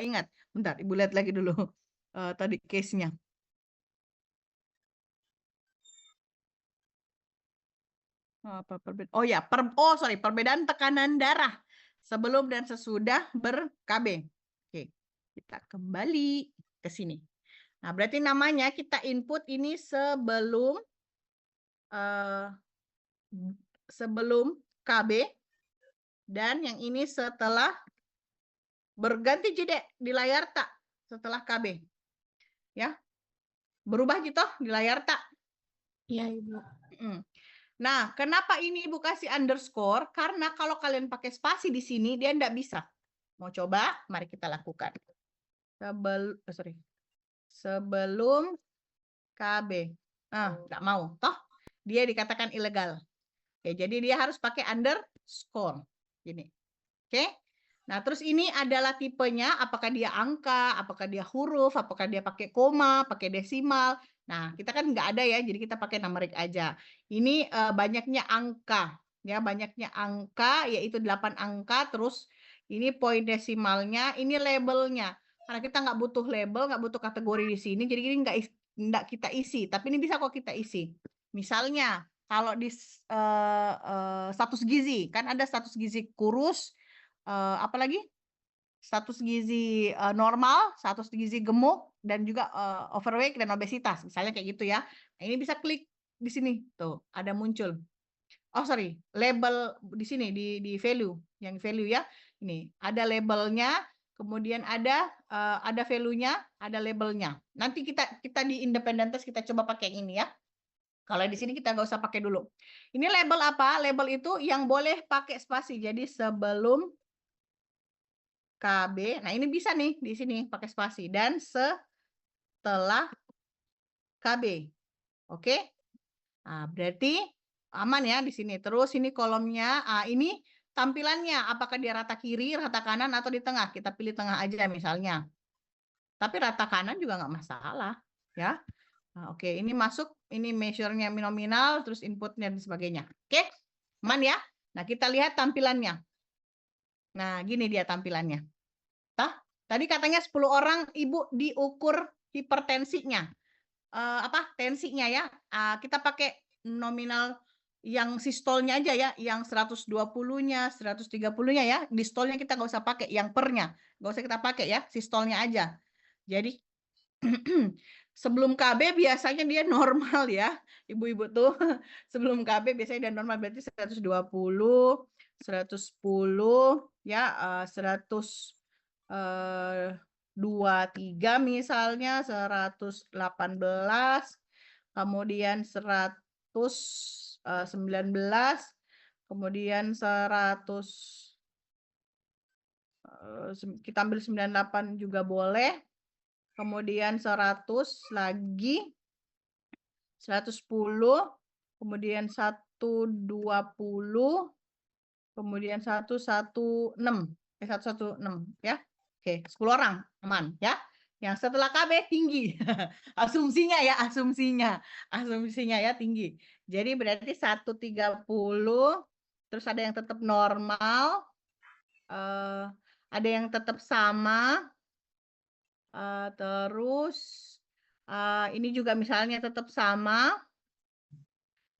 nggak ingat. Bentar, Ibu lihat lagi dulu tadi case-nya. Oh ya, perbedaan tekanan darah sebelum dan sesudah ber-KB. Oke, kita kembali ke sini. Nah, berarti namanya kita input ini sebelum KB dan yang ini setelah berganti jadi di layar tak setelah KB. Ya. Berubah gitu di layar tak? Iya, Ibu. Nah, kenapa ini Ibu kasih underscore? Karena kalau kalian pakai spasi di sini, dia enggak bisa. Mau coba? Mari kita lakukan. Sebelum KB. Enggak mau. Toh, dia dikatakan ilegal. Oke, jadi dia harus pakai underscore. Gini. Oke. Nah, terus ini adalah tipenya, apakah dia angka, apakah dia huruf, apakah dia pakai koma, pakai desimal. Nah, kita kan nggak ada ya, jadi kita pakai numerik aja. Ini banyaknya angka, ya banyaknya angka, yaitu 8 angka, terus ini poin desimalnya, ini labelnya. Karena kita nggak butuh label, nggak butuh kategori di sini, jadi ini nggak kita isi, tapi ini bisa kok kita isi. Misalnya, kalau di status gizi, kan ada status gizi kurus, apalagi status gizi normal, status gizi gemuk, dan juga overweight dan obesitas, misalnya kayak gitu ya. Nah, ini bisa klik di sini, tuh ada muncul. Oh sorry, label di sini di value, yang value ya. Ini ada labelnya, kemudian ada value-nya, ada labelnya. Nanti kita di independent test kita coba pakai yang ini ya. Kalau di sini kita nggak usah pakai dulu. Ini label apa? Label itu yang boleh pakai spasi. Jadi sebelum KB. Nah, ini bisa nih di sini pakai spasi dan setelah KB. Oke? Nah, berarti aman ya di sini. Terus ini kolomnya, ini tampilannya apakah dia rata kiri, rata kanan atau di tengah? Kita pilih tengah aja misalnya. Tapi rata kanan juga nggak masalah, ya. Nah, oke, ini masuk, ini measure-nya nominal, terus inputnya dan sebagainya. Oke? Aman ya? Nah, kita lihat tampilannya. Nah, gini dia tampilannya. Tadi katanya 10 orang Ibu diukur hipertensinya. Tensinya ya. Kita pakai nominal yang sistolnya aja ya, yang 120-nya, 130-nya ya. Distolnya kita nggak usah pakai, yang pernya. Nggak usah kita pakai ya, sistolnya aja. Jadi sebelum KB biasanya dia normal ya, ibu-ibu tuh. Sebelum KB biasanya dia normal, berarti 120, 110 ya, 123 misalnya, 118, kemudian 119, kemudian 100, kita ambil 98 juga boleh, kemudian 100 lagi, 110, kemudian 120, kemudian 116 ya. Oke, 10 orang aman ya. Yang setelah KB tinggi. Asumsinya ya tinggi. Jadi berarti 130, terus ada yang tetap normal, ada yang tetap sama, terus ini juga misalnya tetap sama.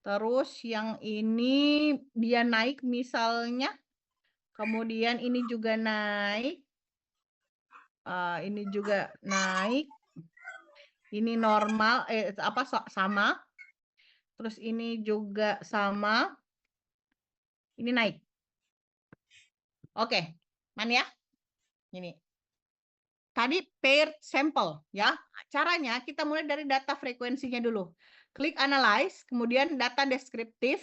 Terus yang ini dia naik misalnya, kemudian ini juga naik, ini juga naik, ini normal, sama, terus ini juga sama, ini naik. Oke, mana ya? Ini. Tadi paired sample ya. Caranya kita mulai dari data frekuensinya dulu. Klik analyze, kemudian data deskriptif,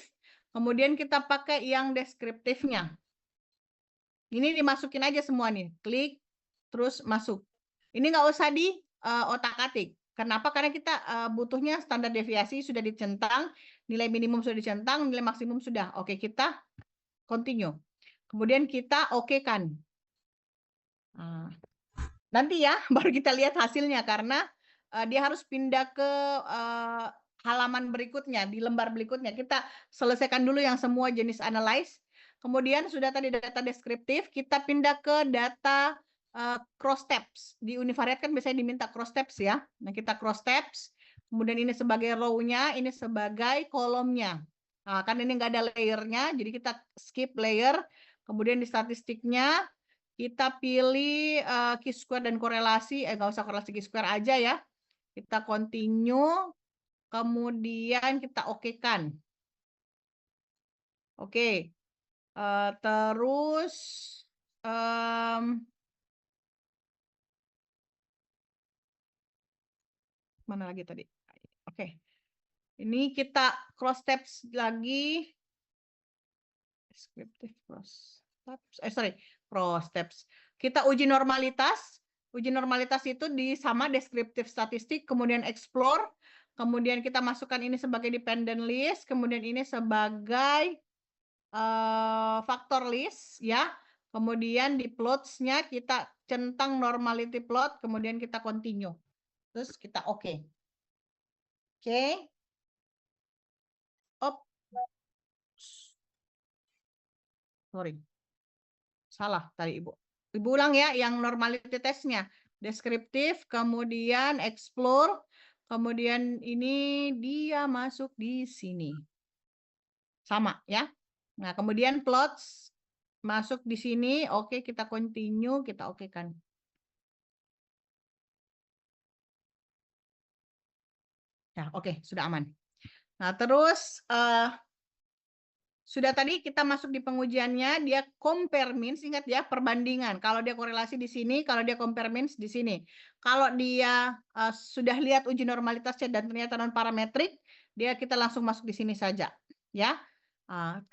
kemudian kita pakai yang deskriptifnya. Ini dimasukin aja semua nih, klik, terus masuk. Ini nggak usah di otak-atik. Kenapa? Karena kita butuhnya standar deviasi sudah dicentang, nilai minimum sudah dicentang, nilai maksimum sudah. Oke, kita continue. Kemudian kita oke-kan. Nanti ya, baru kita lihat hasilnya, karena dia harus pindah ke halaman berikutnya, di lembar berikutnya. Kita selesaikan dulu yang semua jenis analyze. Kemudian sudah tadi data deskriptif, kita pindah ke data cross tabs. Di univariate kan biasanya diminta cross tabs ya. Nah, kita cross tabs. Kemudian ini sebagai row-nya, ini sebagai kolomnya. Nah, kan ini nggak ada layer-nya, jadi kita skip layer. Kemudian di statistiknya, kita pilih chi-square dan korelasi. Nggak usah korelasi chi-square aja ya. Kita continue, kemudian kita oke-kan. Oke. Terus... mana lagi tadi? Oke. Ini kita cross tabs lagi. Descriptive cross tabs. Cross tabs. Kita uji normalitas. Uji normalitas itu sama descriptive statistik, kemudian explore, kemudian kita masukkan ini sebagai dependent list, kemudian ini sebagai faktor list ya. Kemudian di plots-nya kita centang normality plot, kemudian kita continue. Terus kita oke. Oke. Sorry. Salah tadi Ibu. Ibu ulang ya yang normality testnya. Deskriptif, kemudian explore, kemudian ini dia masuk di sini. Sama ya. Nah, kemudian plots masuk di sini. Oke, kita continue, kita oke kan. Nah, oke, sudah aman. Nah, terus sudah tadi kita masuk di pengujiannya, dia compare means, ingat ya, perbandingan. Kalau dia korelasi di sini, kalau dia compare means di sini. Kalau dia sudah lihat uji normalitasnya dan ternyata non parametrik, kita langsung masuk di sini saja, ya.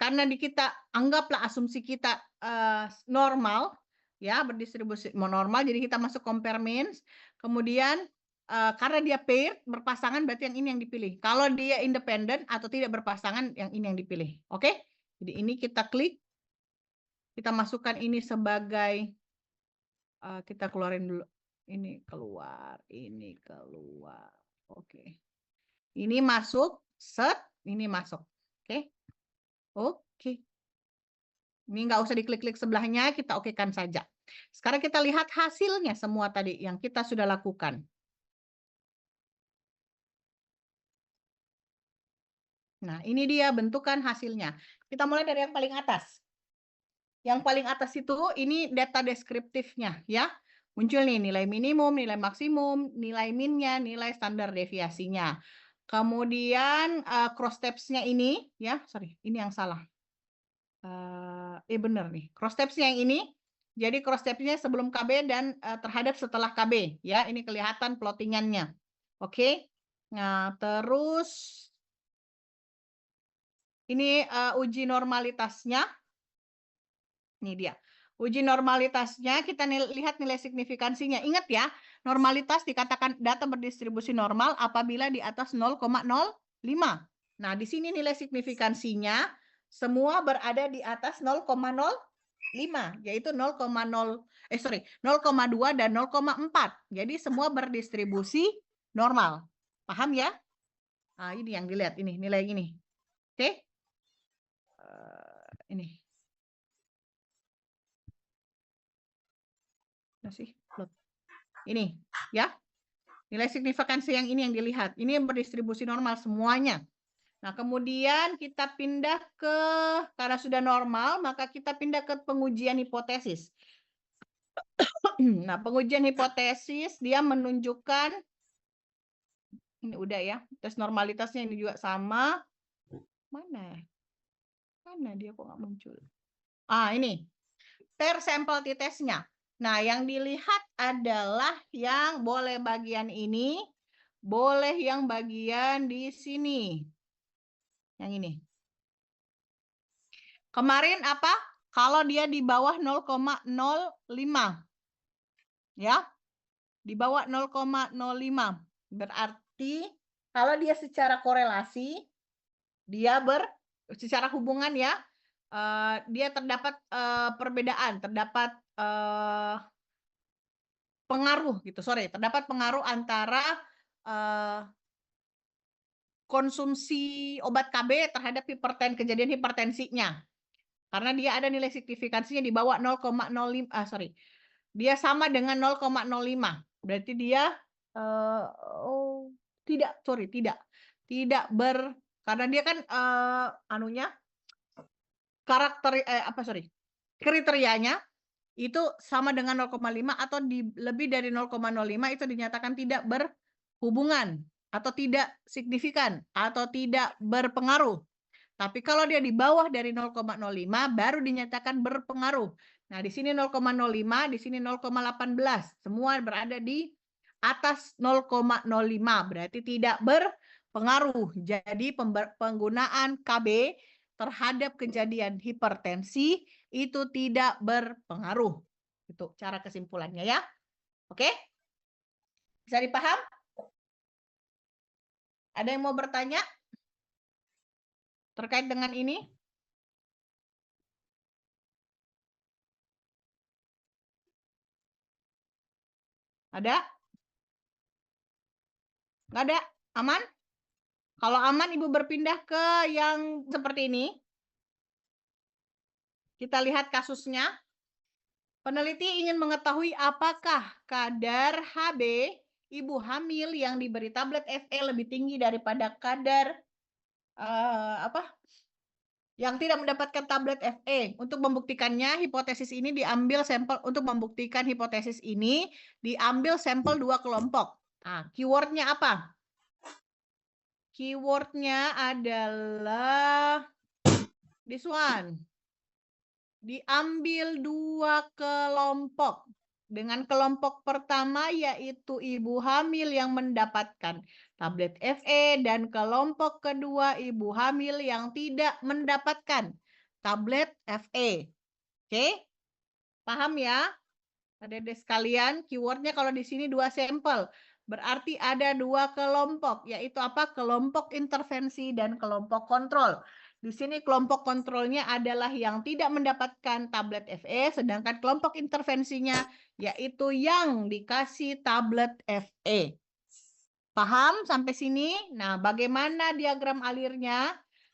Karena kita anggaplah asumsi kita normal, ya, berdistribusi normal, jadi kita masuk compare means. Kemudian karena dia paired, berpasangan, berarti yang ini yang dipilih. Kalau dia independen atau tidak berpasangan, yang ini yang dipilih. Oke? Jadi ini kita klik, kita masukkan ini sebagai, kita keluarin dulu. Ini keluar, ini keluar. Oke. Ini masuk, set, ini masuk. Oke? Oke. Ini nggak usah diklik-klik sebelahnya, kita okekan saja. Sekarang kita lihat hasilnya semua tadi yang kita sudah lakukan. Nah, ini dia bentukan hasilnya. Kita mulai dari yang paling atas. Yang paling atas itu ini data deskriptifnya ya. Muncul nih nilai minimum, nilai maksimum, nilai minnya, nilai standar deviasinya. Kemudian cross tabs-nya ini ya, sorry, ini yang salah. Benar nih. Cross tabs-nya yang ini. Jadi cross tabs-nya sebelum KB dan terhadap setelah KB ya. Ini kelihatan plottingannya. Oke. Nah, terus ini uji normalitasnya. Ini dia. Uji normalitasnya, kita lihat nilai signifikansinya. Ingat ya, normalitas dikatakan data berdistribusi normal apabila di atas 0,05. Nah, di sini nilai signifikansinya semua berada di atas 0,05, yaitu 0,2 dan 0,4. Jadi semua berdistribusi normal. Paham ya? Nah, ini yang dilihat, ini nilai ini. Oke? Ini. Ini ya, nilai signifikansi yang ini yang dilihat, ini yang berdistribusi normal semuanya. Nah, kemudian kita pindah ke, karena sudah normal, maka kita pindah ke pengujian hipotesis. Nah, pengujian hipotesis dia menunjukkan, ini udah ya, tes normalitasnya ini juga sama. Mana dia kok nggak muncul? Ini per sampel t-testnya. Nah, yang dilihat adalah yang boleh bagian ini, boleh yang bagian di sini. Yang ini. Kemarin apa? Kalau dia di bawah 0,05. Ya. Di bawah 0,05. Berarti kalau dia secara korelasi, dia secara hubungan ya, dia terdapat perbedaan, terdapat pengaruh gitu, terdapat pengaruh antara konsumsi obat KB terhadap kejadian hipertensinya. Karena dia ada nilai signifikansinya di bawah 0,05, dia sama dengan 0,05. Berarti dia tidak karena dia kan kriterianya itu sama dengan 0,5 atau lebih dari 0,05 itu dinyatakan tidak berhubungan atau tidak signifikan atau tidak berpengaruh. Tapi kalau dia di bawah dari 0,05 baru dinyatakan berpengaruh. Nah, di sini 0,05, di sini 0,18. Semua berada di atas 0,05, berarti tidak berpengaruh. Jadi penggunaan KB terhadap kejadian hipertensi itu tidak berpengaruh. Itu cara kesimpulannya ya. Oke? Bisa dipaham? Ada yang mau bertanya terkait dengan ini? Ada? Nggak ada? Aman? Kalau aman, Ibu berpindah ke yang seperti ini. Kita lihat kasusnya. Peneliti ingin mengetahui apakah kadar HB ibu hamil yang diberi tablet FE lebih tinggi daripada kadar yang tidak mendapatkan tablet FE. Untuk membuktikannya, hipotesis ini diambil sampel untuk membuktikan hipotesis ini diambil sampel 2 kelompok. Nah, keywordnya apa? Keywordnya adalah this one. Diambil 2 kelompok. Dengan kelompok pertama yaitu ibu hamil yang mendapatkan tablet FE dan kelompok kedua ibu hamil yang tidak mendapatkan tablet FE. Oke? Paham ya? Adik-adik sekalian, keywordnya kalau di sini 2 sampel. Berarti ada 2 kelompok, yaitu apa? Kelompok intervensi dan kelompok kontrol. Di sini kelompok kontrolnya adalah yang tidak mendapatkan tablet FE, sedangkan kelompok intervensinya yaitu yang dikasih tablet FE. Paham sampai sini? Nah, bagaimana diagram alirnya?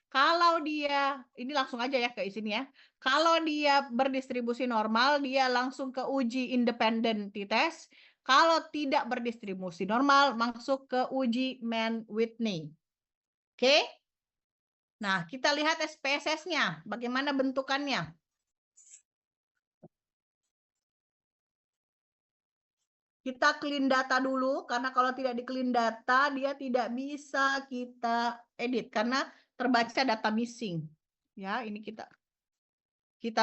Kalau dia, ini langsung aja ya ke sini ya. Kalau dia berdistribusi normal, dia langsung ke uji independent t-test. Kalau tidak berdistribusi normal, masuk ke uji Mann-Whitney. Oke? Nah, kita lihat SPSS-nya. Bagaimana bentukannya? Kita clean data dulu, karena kalau tidak di clean data, dia tidak bisa kita edit, karena terbaca data missing. Ya, ini kita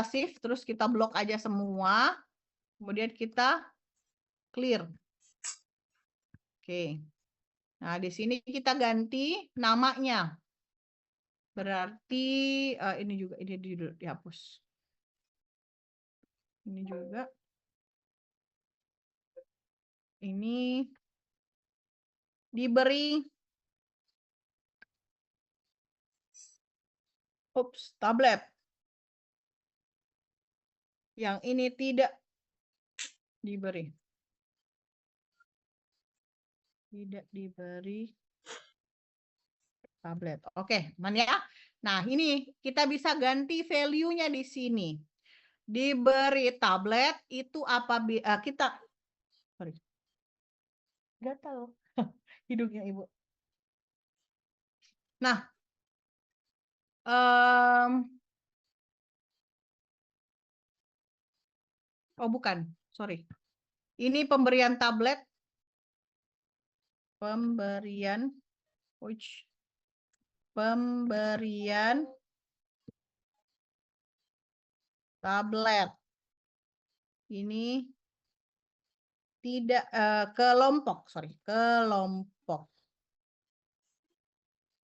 shift, terus kita blok aja semua, kemudian kita clear. Oke. Nah, di sini kita ganti namanya. Berarti ini juga ini dihapus. Ini juga. Ini diberi tablet. Yang ini tidak diberi. Tidak diberi tablet. Oke, aman ya. Nah, ini kita bisa ganti value-nya di sini. Diberi tablet itu apabila kita gatal hidungnya Ibu. Nah, oh bukan, sorry. Ini pemberian tablet. Pemberian tablet. Ini tidak kelompok, kelompok.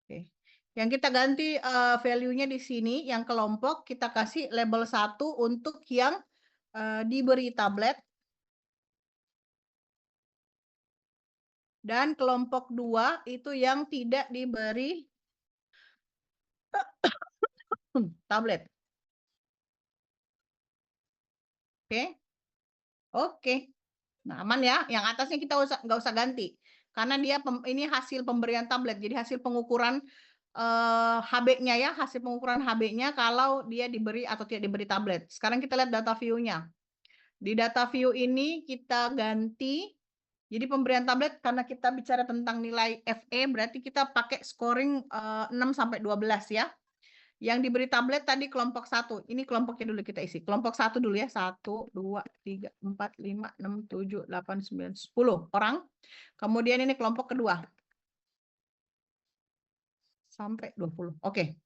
Oke. Yang kita ganti value-nya di sini, yang kelompok kita kasih label 1 untuk yang diberi tablet. Dan kelompok 2 itu yang tidak diberi tablet. Oke. Oke. Nah, aman ya. Yang atasnya kita nggak usah ganti. Karena dia ini hasil pemberian tablet. Jadi hasil pengukuran HB-nya ya. Hasil pengukuran HB-nya kalau dia diberi atau tidak diberi tablet. Sekarang kita lihat data view-nya. Di data view ini kita ganti. Jadi pemberian tablet karena kita bicara tentang nilai FE berarti kita pakai scoring 6 sampai 12 ya. Yang diberi tablet tadi kelompok 1. Ini kelompoknya dulu kita isi. Kelompok 1 dulu ya. 1, 2, 3, 4, 5, 6, 7, 8, 9, 10 orang. Kemudian ini kelompok kedua. Sampai 20. Oke.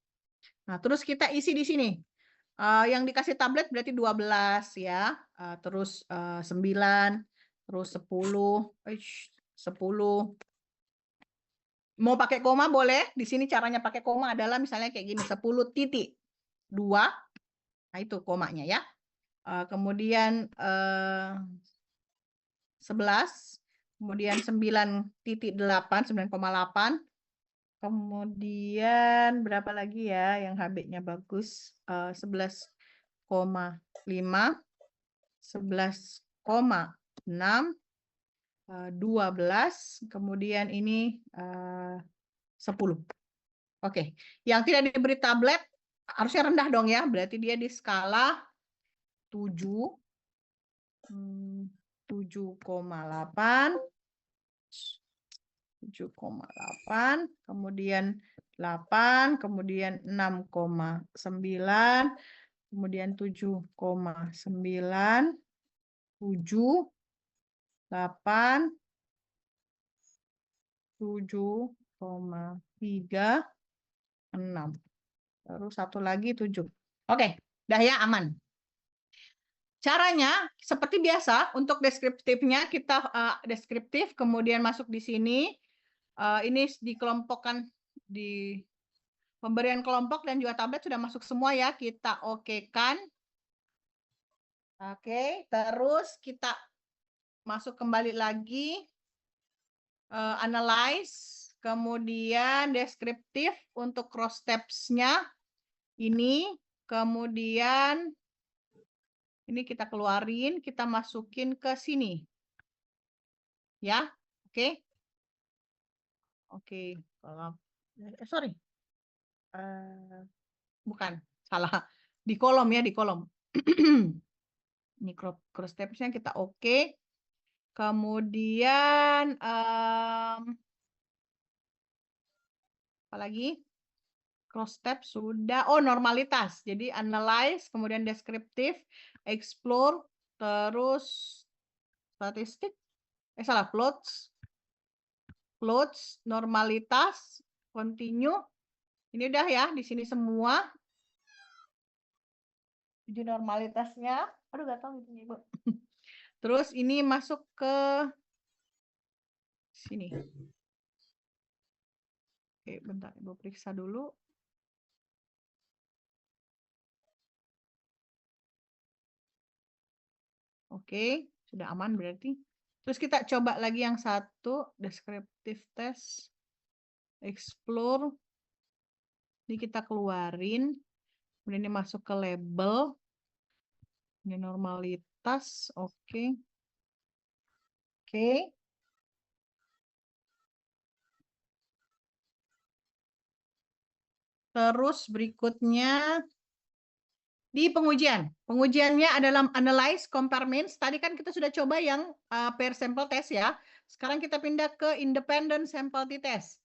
Nah, terus kita isi di sini. Yang dikasih tablet berarti 12 ya. Terus 9, terus 10. 10. Mau pakai koma boleh. Di sini caranya pakai koma adalah misalnya kayak gini, 10.2. Nah, itu komanya ya. Kemudian 11, kemudian 9.8, 9,8. Kemudian berapa lagi ya yang HB-nya bagus? 11,5, 11,6, 12, kemudian ini 10. Oke, yang tidak diberi tablet harusnya rendah dong ya, berarti dia di skala 7, 7,8, 7,8, kemudian 8, kemudian 6,9, kemudian 7,9, 7, 8, 7,3, 6. Terus satu lagi 7. Oke, dah ya, aman. Caranya seperti biasa untuk deskriptifnya kita deskriptif kemudian masuk di sini. Ini dikelompokkan di pemberian kelompok dan juga tablet sudah masuk semua ya. Kita okekan. Oke, terus kita masuk kembali lagi. Analyze, kemudian deskriptif untuk cross steps-nya ini, kemudian ini kita keluarin, kita masukin ke sini. Ya, oke. Oke, sorry. Bukan, salah. Di kolom ya, di kolom. Ini cross steps-nya kita oke. Kemudian apalagi? Cross step sudah. Oh, normalitas. Jadi analyze, kemudian deskriptif, explore, terus statistik. Salah, plots, normalitas, continue. Ini udah ya, di sini semua. Jadi normalitasnya, aduh gak tahu itu Ibu. Terus ini masuk ke sini. Oke, bentar, Ibu periksa dulu. Oke, sudah aman berarti. Terus kita coba lagi yang satu, descriptive test, explore. Ini kita keluarin. Kemudian ini masuk ke label. Ini normalitas, oke. Oke. Terus berikutnya di pengujian. Pengujiannya adalah analyze, compare means. Tadi kan kita sudah coba yang pair sample test ya. Sekarang kita pindah ke independent sample t-test.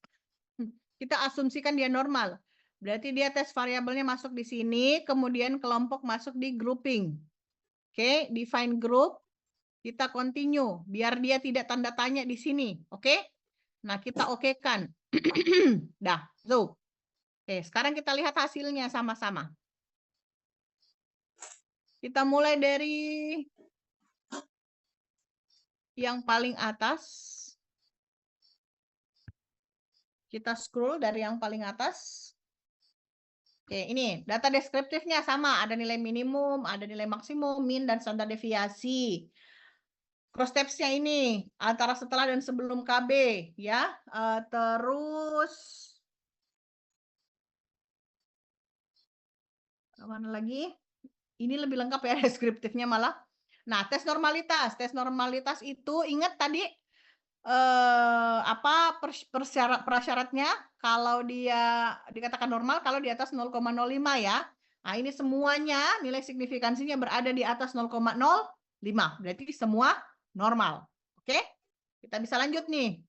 Kita asumsikan dia normal. Berarti dia tes variabelnya masuk di sini, kemudian kelompok masuk di grouping. Oke, define group. Kita continue, biar dia tidak tanda tanya di sini. Oke? Nah, kita okekan. Dah, so. Oke, sekarang kita lihat hasilnya sama-sama. Kita mulai dari yang paling atas. Kita scroll dari yang paling atas. Oke, ini data deskriptifnya sama. Ada nilai minimum, ada nilai maksimum, min, dan standar deviasi. Cross steps-nya ini antara setelah dan sebelum KB. Ya, terus mana lagi? Ini lebih lengkap ya deskriptifnya malah. Nah, tes normalitas. Tes normalitas itu ingat tadi apa prasyaratnya kalau dia dikatakan normal kalau di atas 0,05 ya. Nah, ini semuanya nilai signifikansinya berada di atas 0,05 Berarti semua normal. Oke? Kita bisa lanjut nih.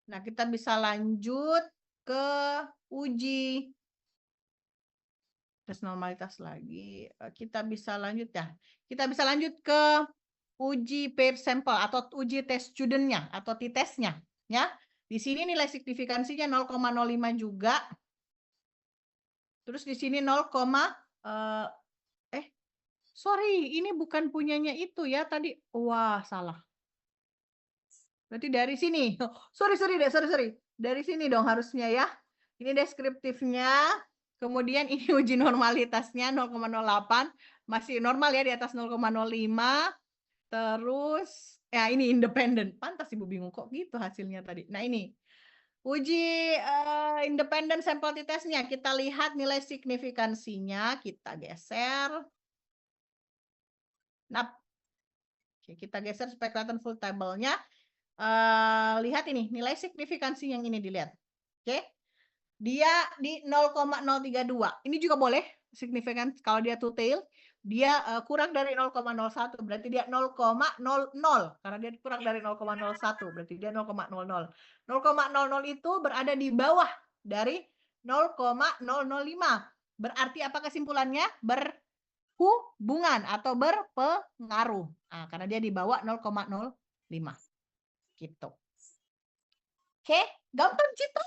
Nah, kita bisa lanjut ke uji tes normalitas lagi. Kita bisa lanjut ya. Kita bisa lanjut ke uji pair sample atau uji tes student-nya atau t-test-nya ya. Di sini nilai signifikansinya 0,05 juga. Terus di sini 0, sorry, ini bukan punyanya itu ya tadi. Wah, salah. Berarti dari sini. Sorry. Dari sini dong harusnya ya. Ini deskriptifnya. Kemudian ini uji normalitasnya 0,08. Masih normal ya di atas 0,05. Terus, ya ini independen. Pantas Ibu bingung kok gitu hasilnya tadi. Nah ini. Uji independent sample t-testnya. Kita lihat nilai signifikansinya. Kita geser. Nah, kita geser supaya kelihatan full table-nya. Lihat ini, nilai signifikansi yang ini dilihat. Oke. Dia di 0,032. Ini juga boleh signifikan kalau dia two tail, dia kurang dari 0,01 berarti dia 0,00 karena dia kurang dari 0,01 berarti dia 0,00. 0,00 itu berada di bawah dari 0,005. Berarti apa kesimpulannya? Berhubungan atau berpengaruh. Nah, karena dia di bawah 0,05. Gitu. Oke, gampang Cita.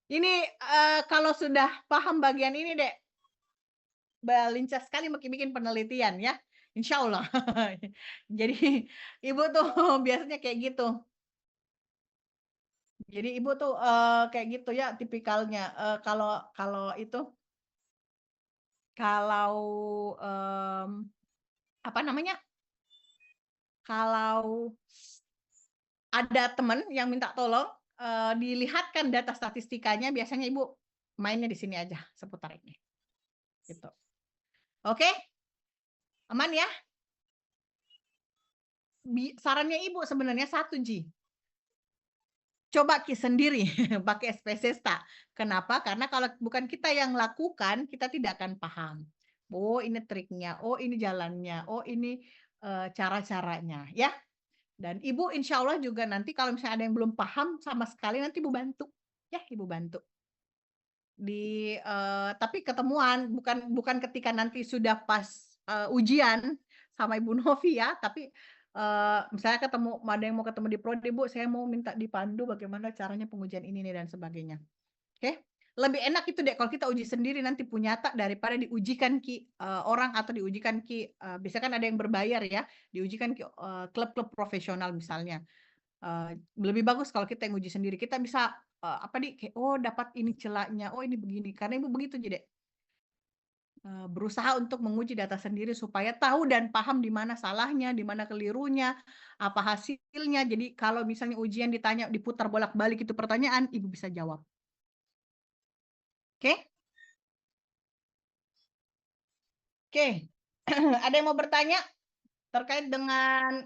Ini kalau sudah paham bagian ini, Dek, lincah sekali bikin penelitian ya. Insya Allah. Jadi Ibu tuh biasanya kayak gitu. Jadi Ibu tuh kayak gitu ya tipikalnya. Kalau itu apa namanya? Kalau ada teman yang minta tolong dilihatkan data statistikanya, biasanya Ibu mainnya di sini aja seputar ini. Gitu. Oke? Aman ya? Sarannya Ibu sebenarnya 1G. Coba sendiri pakai spesesta. Kenapa? Karena kalau bukan kita yang lakukan, kita tidak akan paham. Oh, ini triknya. Oh, ini jalannya. Oh, ini cara-caranya. Ya. Dan Ibu insya Allah juga nanti kalau misalnya ada yang belum paham sama sekali, nanti Ibu bantu. Ya, Ibu bantu. Tapi ketemuan, bukan ketika nanti sudah pas ujian sama Ibu Novi ya, tapi misalnya ada yang mau ketemu di prodi, Bu, saya mau minta dipandu bagaimana caranya pengujian ini nih dan sebagainya. Oke? Lebih enak itu deh kalau kita uji sendiri nanti punya nyata daripada diujikan orang atau diujikan biasanya kan ada yang berbayar ya, diujikan klub-klub profesional misalnya. Lebih bagus kalau kita yang uji sendiri. Kita bisa oh dapat ini celahnya, oh ini begini. Karena Ibu begitu jadi berusaha untuk menguji data sendiri supaya tahu dan paham di mana salahnya, di mana kelirunya, apa hasilnya. Jadi kalau misalnya ujian ditanya diputar bolak-balik itu pertanyaan, Ibu bisa jawab. Oke? Oke. Ada yang mau bertanya terkait dengan